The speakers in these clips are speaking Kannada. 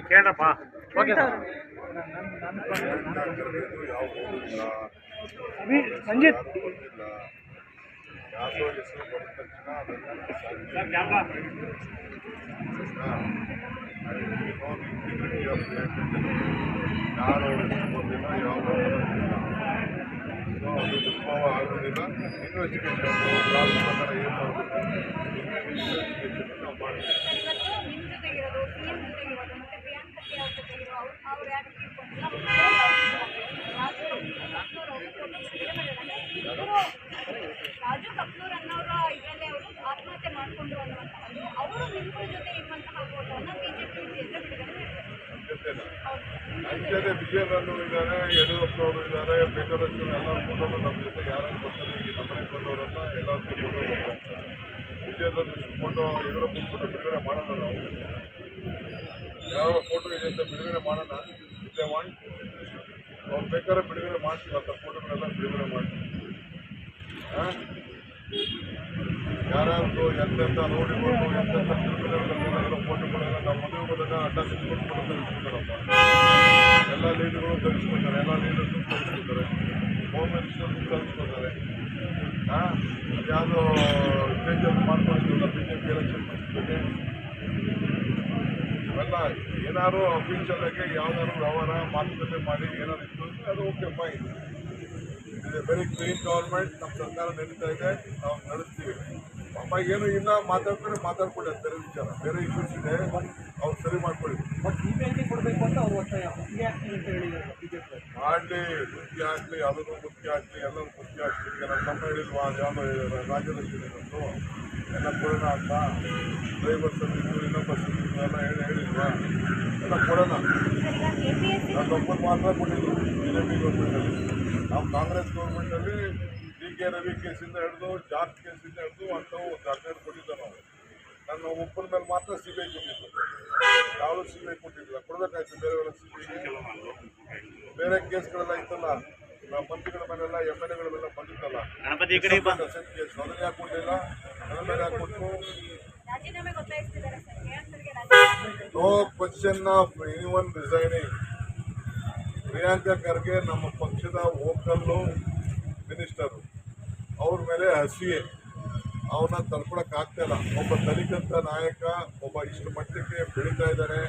ಕೇಳಪ್ಪ ಓಕೆ ಸಂಜಿತ್ ಯಾವುದೋ ಹೆಸರು ಬಂದ ತಕ್ಷಣ ಯಾರು ಬಂದಿಲ್ಲ ಯಾವ ಅದು ದುಷ್ಪ್ರಭಾವ ಆಗೋದಿಲ್ಲ. ಇನ್ವೆಸ್ಟಿಗೇಷನ್ ಪ್ರಕಾರ ಏನು ಮಾಡಬೇಕು ಇನ್ವೆಸ್ಟಿಗೇಷನ್ ನಾವು ಮಾಡ್ತೀವಿ. ರಾಜು ಕಪ್ನೂರ್ ಅನ್ನೋರ ಇದರಲ್ಲೇ ಅವರು ಆತ್ಮಹತ್ಯೆ ಮಾಡಿಕೊಂಡ್ರು ಅನ್ನುವಂಥದ್ದು ಅವರು ನಿಮ್ಗಳ ಜೊತೆ ಇರುವಂತಹ ಫೋಟೋವನ್ನು ಬಿಜೆಪಿ ಜೊತೆ ವಿಜಯನಲ್ಲೂ ಇದ್ದಾರೆ, ಯಡಿಯೂರಪ್ಪನವರು ಇದ್ದಾರೆ, ಬೇಕಾದಷ್ಟು ಎಲ್ಲ ಫೋಟೋಗಳು ನಮ್ಮ ಜೊತೆ ಯಾರು ಬರ್ತಾರೆ. ಈಗ ನಮ್ಮನೆ ಬಂದವರನ್ನ ಎಲ್ಲರಿಗೂ ಫೋಟೋ ಬರ್ತಾರೆ. ವಿಜಯದಲ್ಲಿ ಫೋಟೋ ಯಡಿಯೂರಪ್ಪನ ಫೋಟೋ ಬಿಡುಗಡೆ ಮಾಡೋಣ. ನಾವು ಯಾವ ಫೋಟೋ ಇದೆ ಅಂತ ಬಿಡುಗಡೆ ಮಾಡೋಣ. ಇದೇ ಮಾಡಿ ಅವ್ರು ಬೇಕಾದ್ರೆ ಬಿಡುಗಡೆ ಮಾಡ್ತೀವಿ. ಅಂತ ಫೋಟೋಗಳೆಲ್ಲ ಬಿಡುಗಡೆ ಮಾಡ್ತೀವಿ. ಯಾರ್ಯಾರ್ದು ಎಂತೆಂಥ ನೋಡಿಕೊಂಡು ಎಂತೆಂಥ ಕ್ರಿಮಿನಲ್ಗಳನ್ನೆಲ್ಲ ಫೋಟೋಗಳೆಲ್ಲ ನಾವು ಮದುವೆ ಹೋದಾಗ ಅಡ್ಡ ಸಿಕ್ಕೊಂಡು ತರಿಸ್ಕೊತಾರಪ್ಪ. ಎಲ್ಲ ಲೀಡರ್ಗಳು ತರಿಸ್ಕೊತಾರೆ, ಎಲ್ಲ ಲೀಡರ್ಸು ತರಿಸ್ಕೊತಾರೆ, ಹೋಮ್ ಮಿನಿಸ್ಟರ್ಸು ತರಿಸ್ಕೊತಾರೆ. ಅದ್ಯಾವುದೋ ಚೇಂಜಸ್ ಮಾಡ್ಕೊಂಡಿದ್ವಲ್ಲ BJP ಎಲೆಕ್ಷನ್ ಬಗ್ಗೆ. ಇವೆಲ್ಲ ಏನಾದ್ರು ಅಫಿಷಿಯಲ್ ಆಗಿ ಯಾವ್ದಾದ್ರು ವ್ಯವಹಾರ ಮಾತುಕತೆ ಮಾಡಿ ಏನಾದ್ರು ಇತ್ತು ಅಂದರೆ ಅದು ಓಕೆ ಫೈನ್. ಇದು ವೆರಿ ಕ್ಲೀನ್ ಗೌರ್ಮೆಂಟ್. ನಮ್ಮ ಸರ್ಕಾರ ನಡೀತಾ ಇದೆ, ನಾವು ನಡೆಸ್ತೀವಿ. ಅಮ್ಮ ಏನು ಇಲ್ಲ ಮಾತಾಡ್ಕೊಳ್ಳಿ ಅದು ಬೇರೆ ವಿಚಾರ. ಬೇರೆ ಇಶ್ಯೂಸ್ ಇದೆ, ಅವ್ರು ಸರಿ ಮಾಡ್ಕೊಳ್ಳಿ. ಬಟ್ CBI ಕೊಡಬೇಕು ಅಂತ ಅವ್ರು ಒತ್ತಾಯ ಮುಖ್ಯ ಆಗ್ತೀವಿ ಅಂತ ಹೇಳಿ ಮಾಡಲಿ. ಮುಖ್ಯ ಆಗಲಿ, ಅದನ್ನು ಮುಖ್ಯ ಆಗಲಿ, ಎಲ್ಲರೂ ಮುಖ್ಯ ಆಗ್ಲಿ. ಈಗ ನಮ್ಮ ತಮ್ಮ ಹೇಳಿಲ್ವಾ ಯಾವುದೋ ರಾಜ್ಯದಲ್ಲಿ ಬಂದು ಎಲ್ಲ ಕೊಡೋಣ ಅಂತ ಡ್ರೈವರ್ ಸರ್ವಿಸು ಇನ್ನೊಬ್ಬ ಸರ್ವಿಸು ಎಲ್ಲ ಹೇಳಿಲ್ವಾ ಎಲ್ಲ ಕೊಡೋಣ. ನಮ್ಮೊಬ್ಬರು ಮಾತ್ರ ಕೊಟ್ಟಿದ್ರು BJP ಗೌರ್ಮೆಂಟಲ್ಲಿ. ನಾವು ಕಾಂಗ್ರೆಸ್ ಗೌರ್ಮೆಂಟಲ್ಲಿ DK ರವಿ ಕೇಸಿಂದ ಹಿಡಿದು ಜಾರ್ಜ್ ಕೇಸಿಂದ ಹಿಡಿದು ಅಂಥವು ಒಂದು 12 ಕೊಟ್ಟಿದ್ದ ನಾವು. ನನ್ನ ಒಬ್ಬರ ಮೇಲೆ ಮಾತ್ರ CBI ಕೊಟ್ಟಿದ್ದು, ಯಾವುದು CBI ಕೊಟ್ಟಿದ್ದಿಲ್ಲ. ಕೊಡಬೇಕಾಯ್ತು ಬೇರೆಯವರ CBI. ಬೇರೆ ಕೇಸ್ಗಳೆಲ್ಲ ಇತ್ತಲ್ಲ, ಮಂತ್ರಿಗಳ ಮೇಲೆಲ್ಲ MLA ಮೇಲೆಲ್ಲ ಬಂದಿತ್ತಲ್ಲ, ಕೇಸ್ ಅದನ್ನ ಯಾಕೆ ಕೊಡಲಿಲ್ಲ? ನನ್ನ ಮೇಲೆ ಯಾಕೆ ಕೊಟ್ಟು? No question of anyone resigning. Priyanka Kharge ನಮ್ಮ ಪಕ್ಷದ ವೋಕಲ್ಲು ಮಿನಿಸ್ಟರು, ಅವ್ರ ಮೇಲೆ ಹಸಿವೆ. ಅವನ್ನ ತಡ್ಕೊಳಕ್ಕಾಗ್ತಾಯಿಲ್ಲ. ಒಬ್ಬ ದಲಿತ ನಾಯಕ, ಒಬ್ಬ ಇಷ್ಟು ಮಟ್ಟಕ್ಕೆ ಬೆಳೀತಾ ಇದ್ದಾರೆ.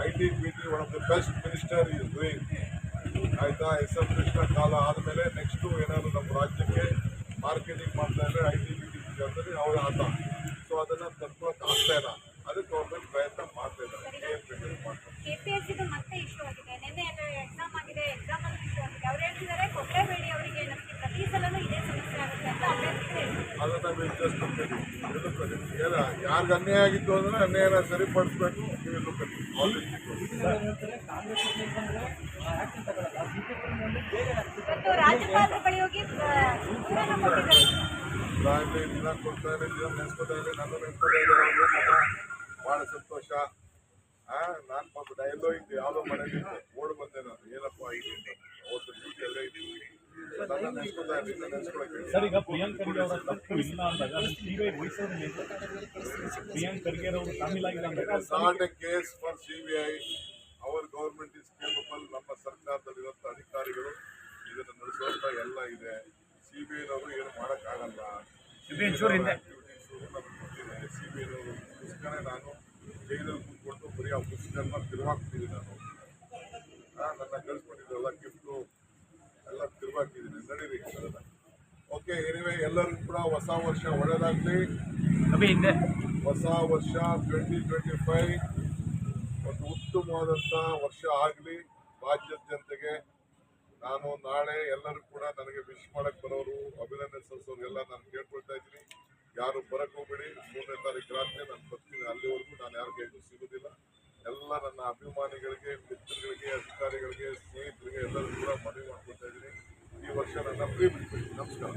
IT BT one of the best minister is doing. ಆಯಿತಾ? SM ಕೃಷ್ಣ ಕಾಲ ಆದಮೇಲೆ ನೆಕ್ಸ್ಟು ಏನಾದರೂ ನಮ್ಮ ರಾಜ್ಯಕ್ಕೆ ಮಾರ್ಕೆಟಿಂಗ್ ಮಾಡ್ತಾ ಇದ್ದಾರೆ IT BT ವಿಚಾರದಲ್ಲಿ ಅವ್ರ ಆತ. ಸೊ ಅದನ್ನು ತಡ್ಕೊಳಕ್ಕೆ ಆಗ್ತಾಯಿಲ್ಲ. ಅದಕ್ಕೆ ಗೌರ್ಮೆಂಟ್ ಪ್ರಯತ್ನ ಮಾಡ್ತಾ ಇದ್ದಾರೆ. KPSCದು ಮತ್ತೆ ಇಶ್ಯೂ ಆಗಿದೆ. ನಿನ್ನೆ ಎಕ್ಸಾಮ್ ಆಗಿದೆ, ಎಕ್ಸಾಮಲ್ಲಿ ಇಶ್ಯೂ ಆಗಿದೆ. ಅವ್ರು ಹೇಳ್ತಿದ್ದಾರೆ ಕೊಟ್ಟಬೇಡಿ ಅವರಿಗೆ, ನಮಗೆ ಪ್ರತಿ ಸಲನೂ ಇದೇ ಸಮಸ್ಯೆ ಆಗುತ್ತೆ ಅಂತ ಅಭ್ಯರ್ಥಿಗಳು. ಅದನ್ನು ವಿಚಾರಿಸ್ಕೊಳ್ತೀವಿ. ಯಾರಿಗೆ ಅನ್ಯಾಯ ಆಗಿತ್ತು ಅಂದರೆ ಅನ್ಯಾಯನ ಸರಿಪಡಿಸ್ಬೇಕು. ನೀವು ರಾಜ್ಯಪಾಲರ ಬಳಿ ಹೋಗಿ ದಿನ ಕೊಡ್ತಾ ಇದೆ, ದಿನ ನೆನೆಸ್ಕೊತಾ ಇದೆ, ನನ್ನ ನೆನೆಸ್ಕೊತಾ ಇದ್ದಾರೆ. ಭಾಳ ಸಂತೋಷ. ನಾನು ಪಾಪ ಎಲ್ಲೋ ಇದ್ದು ಯಾವುದೋ ಮನೇಲಿ ಓಡ್ ಬಂದೆ ನಾನು. ಏನಪ್ಪ ಇಲ್ಲಿ ಅವತ್ತು ಡ್ಯೂಟಿ ಎಲ್ಲ ಇದ್ದೀವಿ. ನನ್ನ ನೆನೆಸ್ಕೊತಾ ಇದ್ದೀನಿ, ನೆನೆಸ್ಕೊಳಕ್ಕೆ. ಸರ್, ಈಗ ಪ್ರಿಯಾಂಕ್ ಖರ್ಗೆ ಅವರ ತಪ್ಪು ಇಲ್ಲ ಅಂದಾಗ CBI ವಹಿಸೋದು ಪ್ರಿಯಾಂಕ್ ಖರ್ಗೆ ಅವರು ಶಾಮೀಲಾಗಿಲ್ಲ ಅಂದಾಗ not A case for CBI. Our government is capable. ನಮ್ಮ ಸರ್ಕಾರದಲ್ಲಿರುವಂಥ ಅಧಿಕಾರಿಗಳು ಇದನ್ನು ನಡೆಸುವಂಥ ಎಲ್ಲ ಇದೆ. CBIನವರು ಏನು ಮಾಡೋಕ್ಕಾಗಲ್ಲ. ಆಕ್ಟಿವಿಟೀಸು ನಮಗೆ ಗೊತ್ತಿದೆ. CBIನವರು ಪುಸ್ತಕನೇ ನಾನು ಜೈಲಲ್ಲಿ ಕೂತ್ಕೊಂಡು ಬರೀ ಆ ಪುಸ್ತಕನ ತಿರುವಾಕ್ತಿದ್ದೀನಿ. ನಾನು ನನ್ನ ಕಳಿಸ್ಕೊಂಡಿದ್ದೆಲ್ಲ ಗಿಫ್ಟು ಎಲ್ಲ ತಿರುವಾಕಿದ್ದೀನಿ. ನಡೀರಿ ಅದನ್ನು. ಓಕೆ, ಎನಿವೆ ಎಲ್ಲರಿಗೂ ಕೂಡ ಹೊಸ ವರ್ಷ ಒಳ್ಳೆಯದಾಗಲಿ. ಹೊಸ ವರ್ಷ 2025 ಒಂದು ಉತ್ತಮವಾದಂಥ ವರ್ಷ ಆಗಲಿ ರಾಜ್ಯದ ಜನತೆಗೆ. ನಾನು ನಾಳೆ ಎಲ್ಲರೂ ಕೂಡ ನನಗೆ ವಿಶ್ ಮಾಡಕ್ಕೆ ಬರೋರು, ಅಭಿನಂದನೆ ಸಲ್ಲಿಸೋರಿಗೆಲ್ಲ ನಾನು ಕೇಳ್ಕೊಳ್ತಾ ಇದ್ದೀನಿ. ಯಾರು ಬರಕ್ಕೆ ಹೋಗ್ಬೇಡಿ. 3ನೇ ತಾರೀಕು ರಾತ್ರಿ ನಾನು ಬರ್ತೀನಿ. ಅಲ್ಲಿವರೆಗೂ ನಾನು ಯಾರ ಕೈಗೂ ಸಿಗೋದಿಲ್ಲ. ಎಲ್ಲ ನನ್ನ ಅಭಿಮಾನಿಗಳಿಗೆ, ಮಿತ್ರಗಳಿಗೆ, ಅಧಿಕಾರಿಗಳಿಗೆ, ಸ್ನೇಹಿತರಿಗೆ ಎಲ್ಲರಿಗೂ ಕೂಡ ಮನವಿ ಮಾಡ್ಕೊಳ್ತಾ ಇದ್ದೀನಿ. ಈ ವರ್ಷ ನನ್ನ ಪ್ರೀ ಬಿಟ್ಬಿಡಿ. ನಮಸ್ಕಾರ.